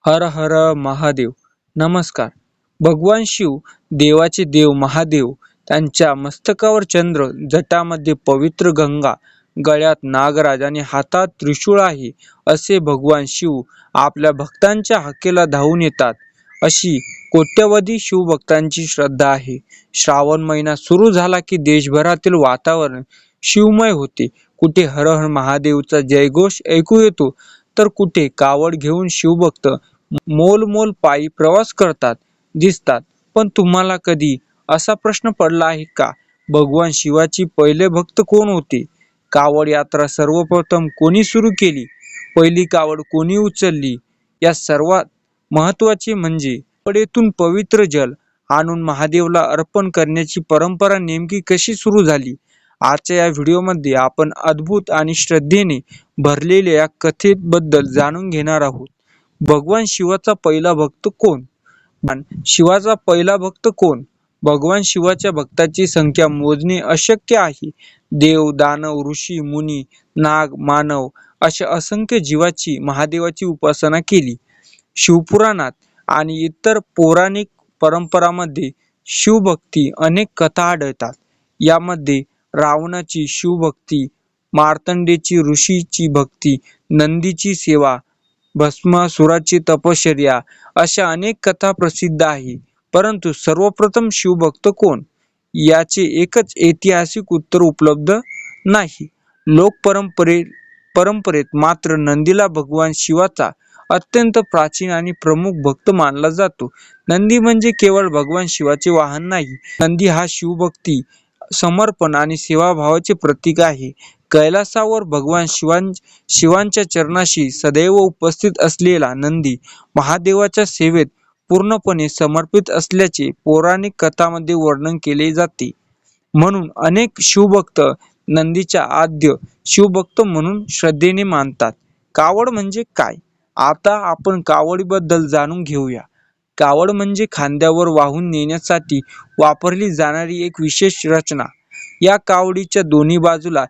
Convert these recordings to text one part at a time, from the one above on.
हर हर महादेव. नमस्कार. भगवान शिव, देवाचे देव महादेव, त्यांच्या मस्तकावर चंद्र, जटामध्ये पवित्र गंगा, गळ्यात नागराज आणि हातात त्रिशूळ आहे. असे भगवान शिव आपल्या भक्तांच्या हाकेला धावून येतात, अशी कोट्यवधी शिवभक्तांची श्रद्धा आहे. श्रावण महिना सुरू झाला की देशभरातील वातावरण शिवमय होते. कुठे हर हर महादेवचा जयघोष ऐकू येतो, तर कुठे कावड घेऊन शिवभक्त मोल पायी प्रवास करतात दिसतात. पण तुम्हाला कधी असा प्रश्न पडला आहे का, भगवान शिवाची पहिले भक्त कोण होते? कावड यात्रा सर्वप्रथम कोणी सुरू केली? पहिली कावड कोणी उचलली? या सर्वात महत्वाचे म्हणजे कावडेतून पवित्र जल आणून महादेवला अर्पण करण्याची परंपरा नेमकी कशी सुरू झाली. आजच्या या व्हिडिओमध्ये आपण अद्भुत आणि श्रद्धेने भरलेल्या या कथेबद्दल जाणून घेणार आहोत. भगवान शिवाचा पहिला भक्त कोण? शिवाचा पहिला भक्त कोण? भगवान शिवाच्या भक्ताची संख्या मोजणे अशक्य आहे. देव, दानव, ऋषी, मुनी, नाग, मानव अशा असंख्य जीवाची महादेवाची उपासना केली. शिवपुराणात आणि इतर पौराणिक परंपरांमध्ये शिवभक्ती अनेक कथा आढळतात. यामध्ये रावणाची शिवभक्ती, मार्तंडेची ऋषीची भक्ती, नंदीची सेवा, भस्मासुराची तपश्चर्या अशा अनेक कथा प्रसिद्ध आहे. परंतु सर्वप्रथम शिवभक्त कोण, याचे एकच ऐतिहासिक उत्तर उपलब्ध नाही. लोक परंपरेत मात्र नंदीला भगवान शिवाचा अत्यंत प्राचीन आणि प्रमुख भक्त मानला जातो. नंदी म्हणजे केवळ भगवान शिवाचे वाहन नाही. नंदी हा शिवभक्ती, समर्पण आणि सेवाभावाचे प्रतीक आहे. कैलासावर भगवान शिवांच्या चरणाशी सदैव उपस्थित असलेला नंदी महादेवाच्या सेवेत पूर्णपणे समर्पित असल्याचे पौराणिक कथांमध्ये वर्णन केले जाते. म्हणून अनेक शिवभक्त नंदीच्या आद्य शिवभक्त म्हणून श्रद्धेने मानतात. कावड म्हणजे काय? आता आपण कावडीबद्दल जाणून घेऊया. कावड म्हणजे खांद्यावर वाहून नेण्यासाठी वापरली जाणारी एक विशेष रचना. या कावडीच्या दोन्ही बाजूला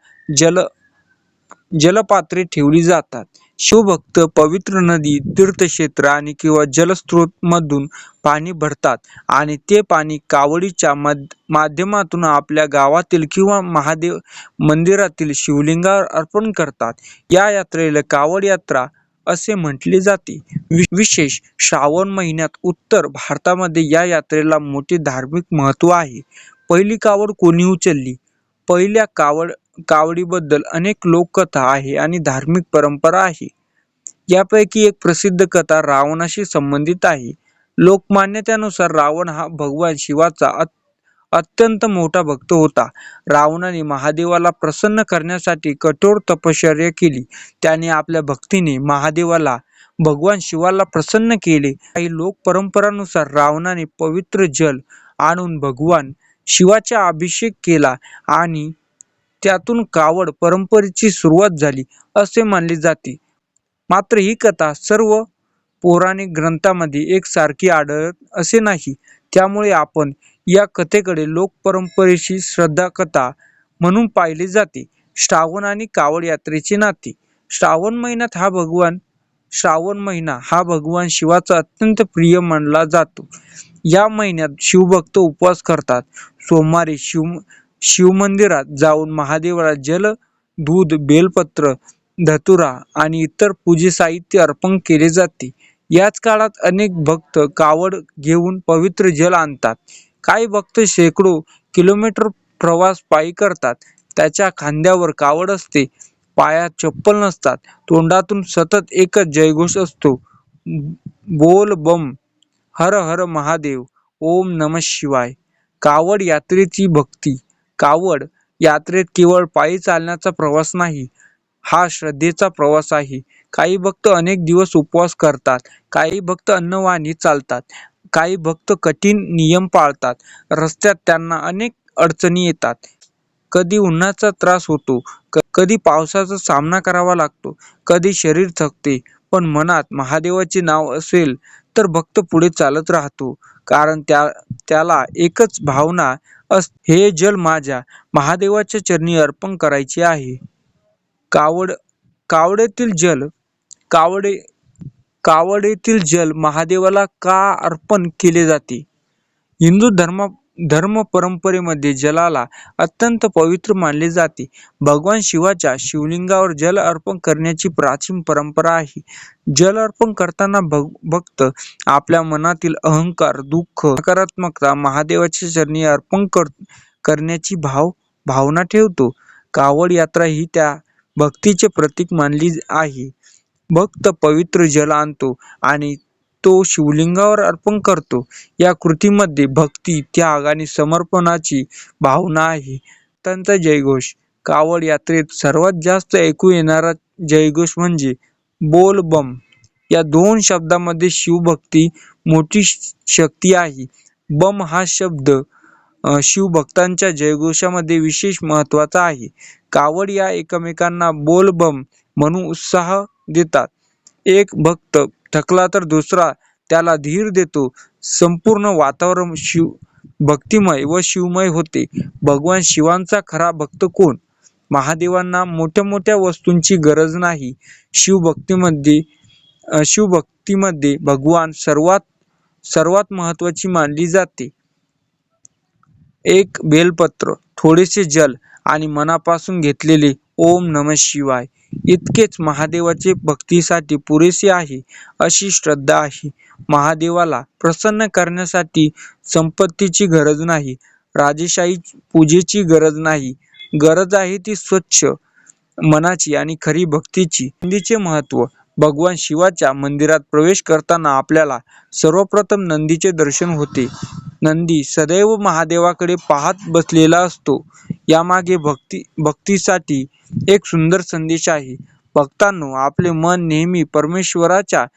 जलपात्रे ठेवली जातात. शिवभक्त पवित्र नदी, तीर्थक्षेत्र आणि किंवा जलस्रोत मधून पाणी भरतात आणि ते पाणी कावडीच्या माध्यमातून आपल्या गावातील किंवा महादेव मंदिरातील शिवलिंगावर अर्पण करतात. या यात्रेला कावड यात्रा असे म्हटले जाते. विशेष श्रावण महिन्यात उत्तर भारतामध्ये या यात्रेला मोठे धार्मिक महत्त्व आहे. पहिली कावड कोणी उचलली? पहिल्या कावडीबद्दल अनेक लोककथा आहे आणि धार्मिक परंपरा आहे. यापैकी एक प्रसिद्ध कथा रावणाशी संबंधित आहे. लोकमान्यतेनुसार रावण हा भगवान शिवाचा अत्यंत मोठा भक्त होता. रावणाने महादेवाला प्रसन्न करण्यासाठी कठोर तपश्चर्या केली. त्याने आपल्या भक्तीने महादेवाला, भगवान शिवाला प्रसन्न केले. काही लोक परंपरानुसार रावणाने पवित्र जल आणून भगवान शिवाचा अभिषेक केला आणि त्यातून कावड परंपरेची सुरुवात झाली असे मानले जाते. मात्र ही कथा सर्व पौराणिक ग्रंथांमध्ये एकसारखी आढळत असे नाही. त्यामुळे आपण या कथेकडे लोकपरंपरेची श्रद्धा कथा म्हणून पाहिले जाते. श्रावण आणि कावड यात्रेचे नाते. श्रावण महिना हा भगवान शिवाचा अत्यंत प्रिय मानला जातो. या महिन्यात शिवभक्त उपवास करतात. सोमवारी शिवमंदिरात जाऊन महादेवाला जल, दूध, बेलपत्र, धतुरा आणि इतर पूजे साहित्य अर्पण केले जाते. याच काळात अनेक भक्त कावड घेऊन पवित्र जल आणतात. काही भक्त शेकडो किलोमीटर प्रवास पायी करतात. त्याच्या खांद्यावर कावड असते, पायात चप्पल नसतात, तोंडातून सतत एकच जयघोष असतो, बोल बम, हर हर महादेव, ओम नमः शिवाय. कावड यात्रेची भक्ती. कावड यात्रेत केवळ पायी चालण्याचा प्रवास नाही, हा श्रद्धेचा प्रवास आहे. काही भक्त अनेक दिवस उपवास करतात, काही भक्त अन्नवाणी चालतात, काही भक्त कठीण नियम पाळतात. रस्त्यात त्यांना अनेक अडचणी येतात. कधी उन्हाचा त्रास होतो, कधी पावसाचा सामना करावा लागतो, कधी शरीर थकते. पण मनात महादेवाचे नाव असेल तर भक्त पुढे चालत राहतो. कारण त्याला एकच भावना असते, हे जल माझ्या महादेवाच्या चरणी अर्पण करायचे आहे. कावडेतील जल. कावडीतील जल महादेवाला का अर्पण केले जाते? हिंदू धर्म परंपरेमध्ये जलाला अत्यंत पवित्र मानले जाते. भगवान शिवाच्या शिवलिंगावर जल अर्पण करण्याची प्राचीन परंपरा आहे. जल अर्पण करताना भक्त आपल्या मनातील अहंकार, दुःख, नकारात्मकता महादेवाच्या चरणी अर्पण करण्याची भावना ठेवतो. कावड यात्रा ही त्या भक्तीचे प्रतीक मानली आहे. भक्त पवित्र जल आणतो आणि तो शिवलिंगावर अर्पण करतो. या कृतीमध्ये भक्ती, त्याग आणि समर्पणाची भावना आहे. भक्तांचा जयघोष. कावड यात्रेत सर्वात जास्त ऐकू येणारा जयघोष म्हणजे बोल बम. या दोन शब्दामध्ये शिवभक्ती मोठी शक्ती आहे. बम हा शब्द शिवभक्तांच्या जयघोषामध्ये विशेष महत्त्वाचा आहे. कावड या एकमेकांना बोल बम म्हणून उत्साह देतात. एक भक्त थकला तर दुसरा त्याला धीर देतो. संपूर्ण वातावरण भक्तिमय व शिवमय होते. भगवान शिवांचा खरा भक्त कोण? महादेवांना मोठ्या मोठ्या वस्तूंची गरज नाही. शिवभक्तीमध्ये भगवान सर्वात महत्त्वाची मानली जाते. एक बेलपत्र, थोडेसे जल आणि मनापासून घेतलेले ओम नमः शिवाय इतकेच महादेवाचे भक्तीसाठी पुरेसे आहे, अशी श्रद्धा आहे. महादेवाला प्रसन्न करण्यासाठी संपत्तीची गरज नाही, राजेशाही पूजेची गरज नाही. गरज आहे ती स्वच्छ मनाची आणि खरी भक्तीची. नंदीचे महत्त्व. भगवान शिवाच्या मंदिरात प्रवेश करताना आपल्याला सर्वप्रथम नंदीचे दर्शन होते. नंदी सदैव महादेवाकडे पाहत बसलेला असतो. यामागे भक्तीसाठी एक सुंदर संदेश आहे. भक्तांनो, आपले मन नेहमी परमेश्वराच्या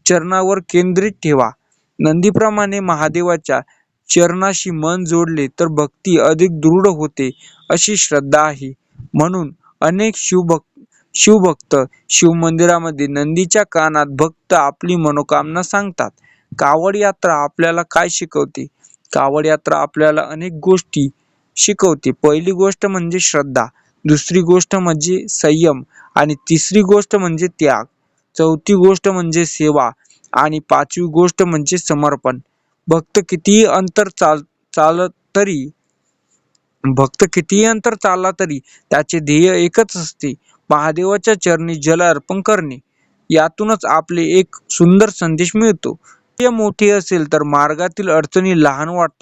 चरणावर केंद्रित ठेवा. नंदीप्रमाणे महादेवाच्या चरणाशी मन जोडले तर भक्ती अधिक दृढ होते, अशी श्रद्धा आहे. म्हणून अनेक शिवभक्त शिवमंदिरामध्ये नंदीच्या कानात भक्त आपली मनोकामना सांगतात. कावड यात्रा आपल्याला काय शिकवते? कावड यात्रा आपल्याला अनेक गोष्टी शिकवते. पहिली गोष्ट म्हणजे श्रद्धा, दुसरी गोष्ट म्हणजे संयम आणि तिसरी गोष्ट म्हणजे त्याग, चौथी गोष्ट म्हणजे सेवा आणि पाचवी गोष्ट म्हणजे समर्पण. भक्त कितीही अंतर चालला तरी त्याचे ध्येय एकच असते, महादेवाच्या चरणी जल अर्पण करणे. यातूनच आपले एक सुंदर संदेश मिळतो. ध्येय मोठे असेल तर मार्गातील अडचणी लहान वाटतात.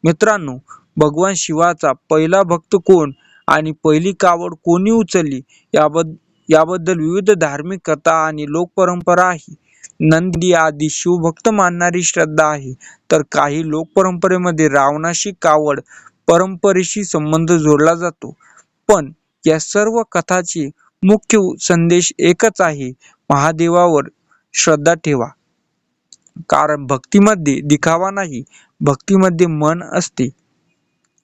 मित्रांनो, भगवान शिवाचा पहिला भक्त कोण आणि पहिली कावड कोणी उचलली याबद्दल विविध धार्मिक कथा आणि लोकपरंपरा आहे. नंदी आदी शिवभक्त मानणारी श्रद्धा आहे, तर काही लोकपरंपरेमध्ये रावणाशी कावड परंपरेशी संबंध जोडला जातो. पण या सर्व कथाचे मुख्य संदेश एकच आहे, महादेवावर श्रद्धा ठेवा. कारण भक्तीमध्ये दिखावा नाही, भक्तीमध्ये मन असते.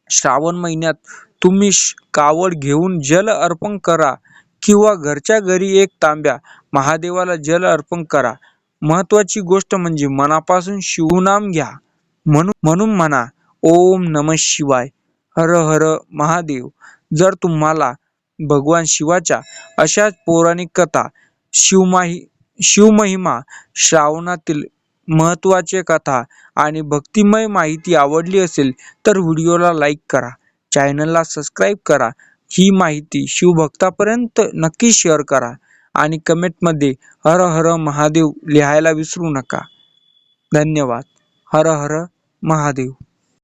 श्रावण महिन्यात तुम्ही कावड घेऊन जल अर्पण करा किंवा घरच्या घरी एक तांब्या महादेवाला जल अर्पण करा. महत्वाची गोष्ट म्हणजे मनापासून शिवनाम घ्या. म्हणून म्हणा ओम नमः शिवाय, हर हर महादेव. जर तुम्हाला भगवान शिवाच्या अशाच पौराणिक कथा, शिवमहिमा, श्रावणातील महत्त्वाच्या कथा आणि भक्तिमय माहिती आवडली असेल तर व्हिडिओला लाईक करा, चॅनलला सबस्क्राईब करा. ही माहिती शिवभक्तापर्यंत नक्की शेअर करा आणि कमेंटमध्ये हर हर महादेव लिहायला विसरू नका. धन्यवाद. हर हर महादेव.